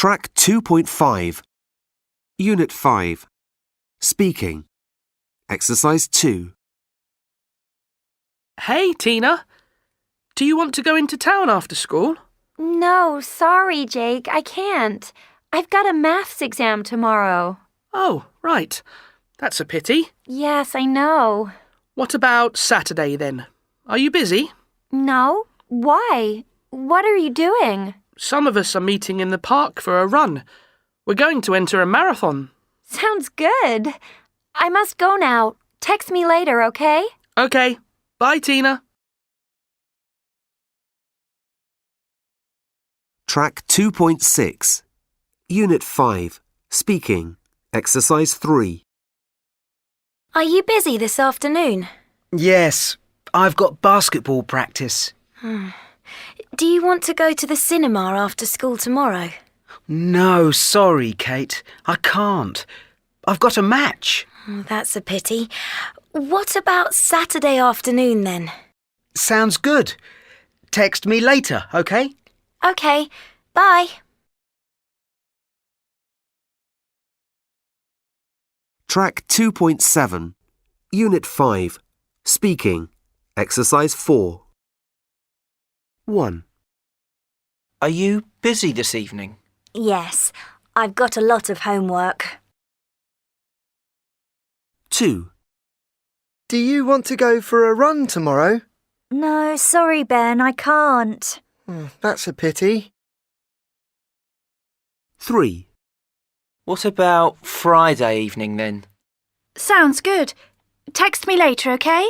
Track 2.5. Unit 5. Speaking. Exercise 2. Hey, Tina. Do you want to go into town after school? No, sorry, Jake, I can't. I've got a maths exam tomorrow. Oh, right. That's a pity. Yes, I know. What about Saturday, then? Are you busy? No? Why? What are you doing? Some of us are meeting in the park for a run. We're going to enter a marathon. Sounds good. I must go now. Text me later, okay? OK. Bye, Tina. Track 2.6. Unit 5. Speaking. Exercise 3. Are you busy this afternoon? Yes, I've got basketball practice. Do you want to go to the cinema after school tomorrow? No, sorry, Kate. I can't. I've got a match. That's a pity. What about Saturday afternoon then? Sounds good. Text me later, OK? OK, bye. Track 2.7. Unit 5. Speaking. Exercise 4. 1. Are you busy this evening? Yes, I've got a lot of homework. 2. Do you want to go for a run tomorrow? No, sorry, Ben, I can't. That's a pity. 3. What about Friday evening then? Sounds good. Text me later, OK?